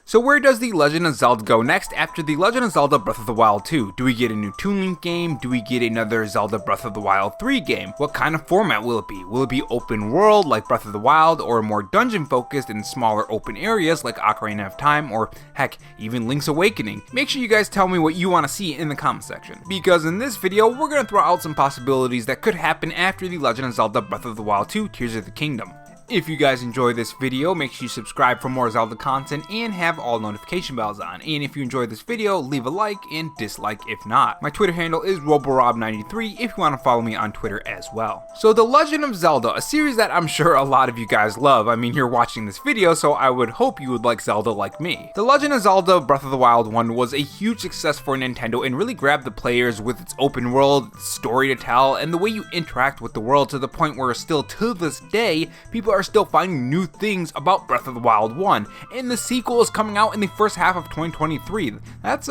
So where does The Legend of Zelda go next after The Legend of Zelda Breath of the Wild 2? Do we get a new Toon Link game? Do we get another Zelda Breath of the Wild 3 game? What kind of format will it be? Will it be open world like Breath of the Wild, or more dungeon focused in smaller open areas like Ocarina of Time, or heck, even Link's Awakening? Make sure you guys tell me what you want to see in the comment section, because in this video we're going to throw out some possibilities that could happen after The Legend of Zelda Breath of the Wild 2 Tears of the Kingdom. If you guys enjoy this video, make sure you subscribe for more Zelda content and have all notification bells on. And if you enjoyed this video, leave a like and dislike if not. My Twitter handle is RoboRob93 if you want to follow me on Twitter as well. So The Legend of Zelda, a series that I'm sure a lot of you guys love. I mean, you're watching this video, so I would hope you would like Zelda like me. The Legend of Zelda Breath of the Wild 1 was a huge success for Nintendo and really grabbed the players with its open world, story to tell, and the way you interact with the world to the point where still to this day, people are still finding new things about Breath of the Wild 1, and the sequel is coming out in the first half of 2023. That's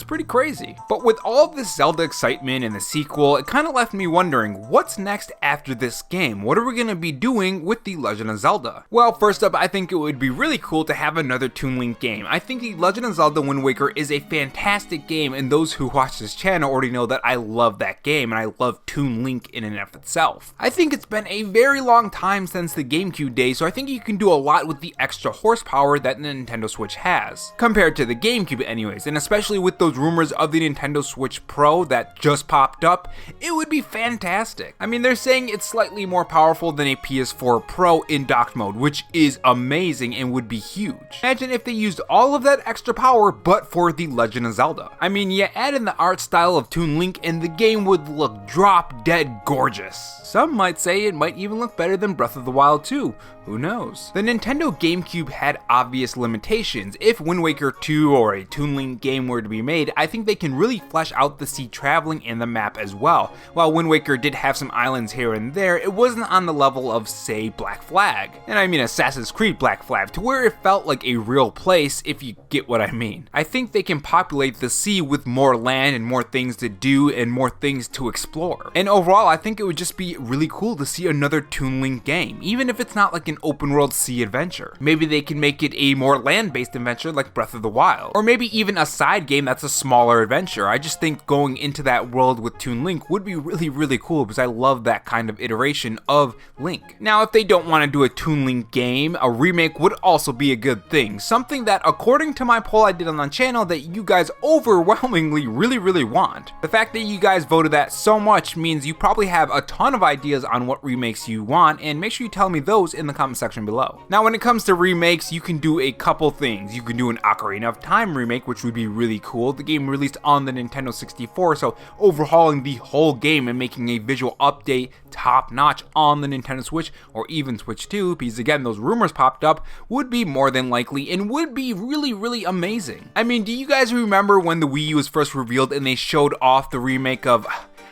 pretty crazy. But with all this Zelda excitement and the sequel, it kind of left me wondering, what's next after this game? What are we going to be doing with The Legend of Zelda? Well, first up, I think it would be really cool to have another Toon Link game. I think The Legend of Zelda Wind Waker is a fantastic game, and those who watch this channel already know that I love that game, and I love Toon Link in and of itself. I think it's been a very long time since the GameCube days, so I think you can do a lot with the extra horsepower that the Nintendo Switch has, compared to the GameCube anyways, and especially with those rumors of the Nintendo Switch Pro that just popped up, it would be fantastic. I mean, they're saying it's slightly more powerful than a PS4 Pro in docked mode, which is amazing and would be huge. Imagine if they used all of that extra power but for The Legend of Zelda. I mean, you add in the art style of Toon Link and the game would look drop dead gorgeous. Some might say it might even look better than Breath of the Wild 2. Who knows? The Nintendo GameCube had obvious limitations. If Wind Waker 2 or a Toon Link game were to be made, I think they can really flesh out the sea traveling and the map as well. While Wind Waker did have some islands here and there, it wasn't on the level of, say, Black Flag. And I mean Assassin's Creed Black Flag, to where it felt like a real place, if you get what I mean. I think they can populate the sea with more land and more things to do and more things to explore. And overall, I think it would just be really cool to see another Toon Link game, even if it's not like an open world sea adventure. Maybe they can make it a more land-based adventure like Breath of the Wild, or maybe even a side game that's a smaller adventure. I just think going into that world with Toon Link would be really cool, because I love that kind of iteration of Link. Now, if they don't want to do a Toon Link game, a remake would also be a good thing, something that according to my poll I did on the channel that you guys overwhelmingly really want. The fact that you guys voted that so much means you probably have a ton of ideas on what remakes you want, and make sure you tell me those in the comment section below. Now, when it comes to remakes, you can do a couple things. You can do an Ocarina of Time remake, which would be really cool. The game released on the Nintendo 64, so overhauling the whole game and making a visual update top notch on the Nintendo Switch, or even Switch 2, because again, those rumors popped up, would be more than likely and would be really amazing. I mean, do you guys remember when the Wii U was first revealed and they showed off the remake of,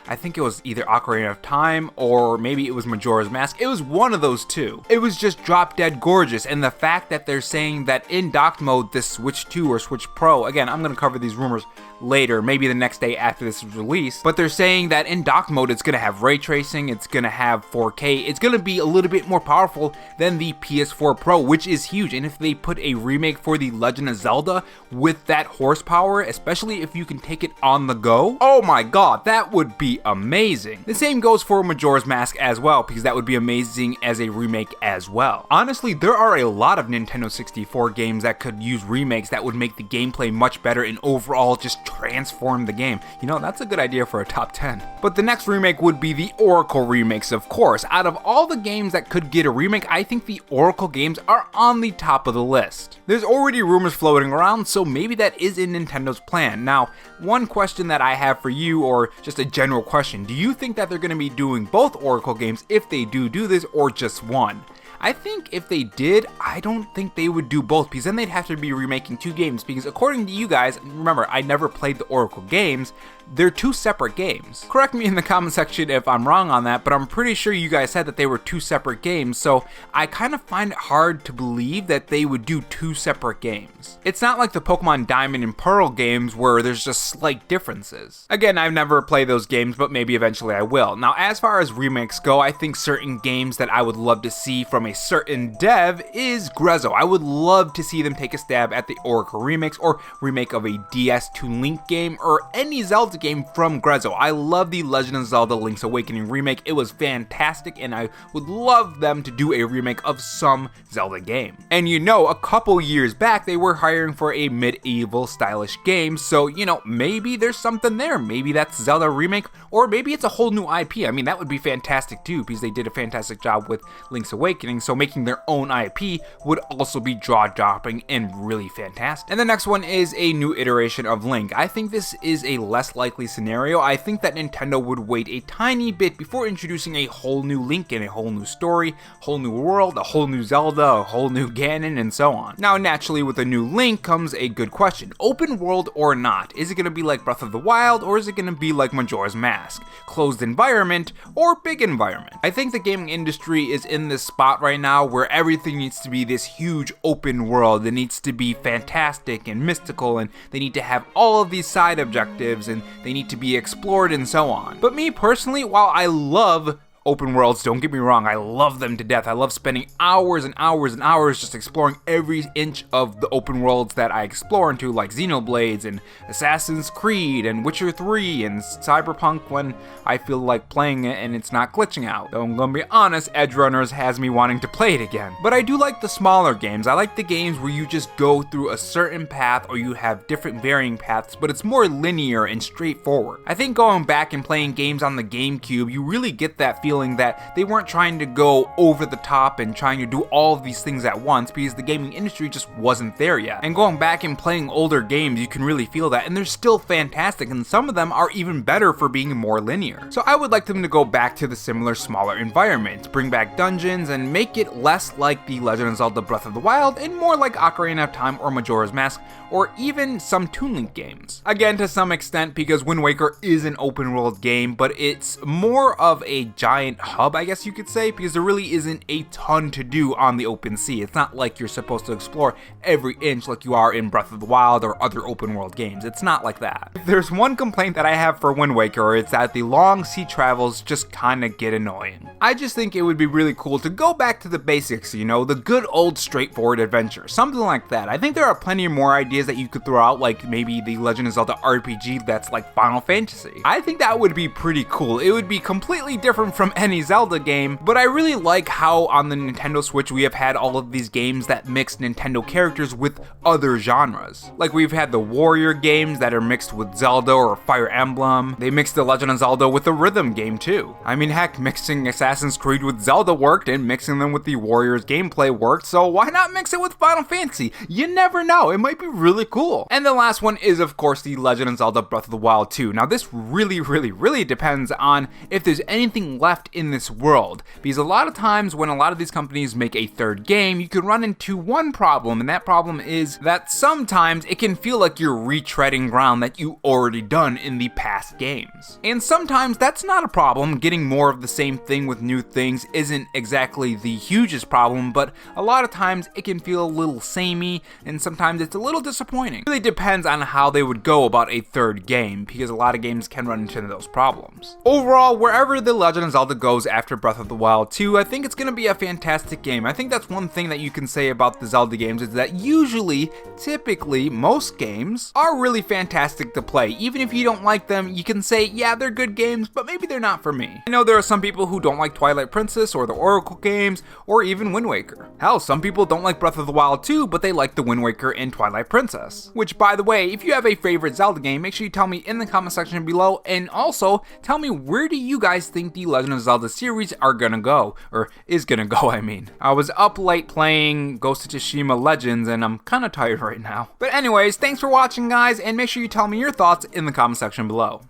I think it was either Ocarina of Time or maybe it was Majora's Mask. It was one of those two. It was just drop dead gorgeous, and the fact that they're saying that in docked mode this Switch 2 or Switch Pro, again, I'm going to cover these rumors later, maybe the next day after this is released, but they're saying that in docked mode it's going to have ray tracing, it's going to have 4K, it's going to be a little bit more powerful than the PS4 Pro, which is huge. And if they put a remake for The Legend of Zelda with that horsepower, especially if you can take it on the go, oh my god, that would be amazing. The same goes for Majora's Mask as well, because that would be amazing as a remake as well. Honestly, there are a lot of Nintendo 64 games that could use remakes that would make the gameplay much better and overall just transform the game. You know, that's a good idea for a top 10. But the next remake would be the Oracle remakes, of course. Out of all the games that could get a remake, I think the Oracle games are on the top of the list. There's already rumors floating around, so maybe that is in Nintendo's plan. Now, one question that I have for you, or just a general question, do you think that they're going to be doing both Oracle games if they do this, or just one? I think if they did, I don't think they would do both, because then they'd have to be remaking two games, because according to you guys, remember, I never played the Oracle games, they're two separate games. Correct me in the comment section if I'm wrong on that, but I'm pretty sure you guys said that they were two separate games, so I kind of find it hard to believe that they would do two separate games. It's not like the Pokemon Diamond and Pearl games where there's just slight differences. Again, I've never played those games, but maybe eventually I will. Now, as far as remakes go, I think certain games that I would love to see from a certain dev is Grezzo. I would love to see them take a stab at the Oracle remakes or remake of a DS Toon Link game or any Zelda game from Grezzo. I love the Legend of Zelda Link's Awakening remake. It was fantastic, and I would love them to do a remake of some Zelda game. And you know, a couple years back, they were hiring for a medieval stylish game, so you know, maybe there's something there. Maybe that's Zelda remake, or maybe it's a whole new IP. I mean, that would be fantastic too, because they did a fantastic job with Link's Awakening, so making their own IP would also be jaw-dropping and really fantastic. And the next one is a new iteration of Link. I think this is a less likely scenario. I think that Nintendo would wait a tiny bit before introducing a whole new Link and a whole new story, whole new world, a whole new Zelda, a whole new Ganon, and so on. Now, naturally, with a new Link comes a good question. Open world or not? Is it going to be like Breath of the Wild, or is it going to be like Majora's Mask? Closed environment or big environment? I think the gaming industry is in this spot right now where everything needs to be this huge open world. It needs to be fantastic and mystical, and they need to have all of these side objectives, and they need to be explored and so on. But me personally, while I love open worlds, don't get me wrong, I love them to death. I love spending hours and hours and hours just exploring every inch of the open worlds that I explore into, like Xenoblades and Assassin's Creed and Witcher 3 and Cyberpunk when I feel like playing it and it's not glitching out. Though I'm gonna be honest, Edgerunners has me wanting to play it again. But I do like the smaller games. I like the games where you just go through a certain path or you have different varying paths, but it's more linear and straightforward. I think going back and playing games on the GameCube, you really get that feeling that they weren't trying to go over the top and trying to do all of these things at once, because the gaming industry just wasn't there yet. And going back and playing older games, you can really feel that, and they're still fantastic, and some of them are even better for being more linear. So I would like them to go back to the similar, smaller environments, bring back dungeons, and make it less like the Legend of Zelda Breath of the Wild and more like Ocarina of Time or Majora's Mask, or even some Toon Link games. Again, to some extent, because Wind Waker is an open world game, but it's more of a giant hub, I guess you could say, because there really isn't a ton to do on the open sea. It's not like you're supposed to explore every inch like you are in Breath of the Wild or other open world games. It's not like that. If there's one complaint that I have for Wind Waker, it's that the long sea travels just kinda get annoying. I just think it would be really cool to go back to the basics, you know, the good old straightforward adventure, something like that. I think there are plenty more ideas that you could throw out, like maybe the Legend of Zelda RPG that's like Final Fantasy. I think that would be pretty cool. It would be completely different from any Zelda game, but I really like how on the Nintendo Switch we have had all of these games that mix Nintendo characters with other genres. Like we've had the warrior games that are mixed with Zelda or Fire Emblem. They mixed the Legend of Zelda with a rhythm game too. I mean, heck, mixing Assassin's Creed with Zelda worked, and mixing them with the Warriors gameplay worked, so why not mix it with Final Fantasy? You never know, it might be really cool. And the last one is, of course, the Legend of Zelda Breath of the Wild 2. Now this really depends on if there's anything left in this world, because a lot of times when a lot of these companies make a third game, you can run into one problem, and that problem is that sometimes it can feel like you're retreading ground that you already done in the past games. And sometimes that's not a problem. Getting more of the same thing with new things isn't exactly the hugest problem, but a lot of times it can feel a little samey, and sometimes it's a little disappointing. It really depends on how they would go about a third game, because a lot of games can run into those problems. Overall, wherever the Legend of Zelda goes after Breath of the Wild 2, I think it's going to be a fantastic game. I think that's one thing that you can say about the Zelda games, is that usually, typically, most games are really fantastic to play. Even if you don't like them, you can say, yeah, they're good games, but maybe they're not for me. I know there are some people who don't like Twilight Princess or the Oracle games, or even Wind Waker. Hell, some people don't like Breath of the Wild 2, but they like the Wind Waker and Twilight Princess. Which, by the way, if you have a favorite Zelda game, make sure you tell me in the comment section below, and also tell me, where do you guys think the Legend of Zelda series are gonna go, or is gonna go, I mean. I was up late playing Ghost of Tsushima Legends, and I'm kinda tired right now. But anyways, thanks for watching, guys, and make sure you tell me your thoughts in the comment section below.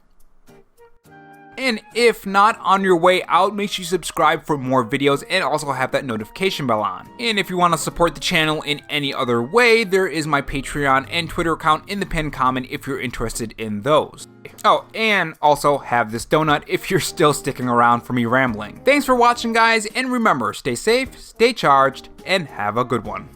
And if not, on your way out, make sure you subscribe for more videos and also have that notification bell on. And if you want to support the channel in any other way, there is my Patreon and Twitter account in the pinned comment if you're interested in those. Oh, and also have this donut if you're still sticking around for me rambling. Thanks for watching, guys, and remember, stay safe, stay charged, and have a good one.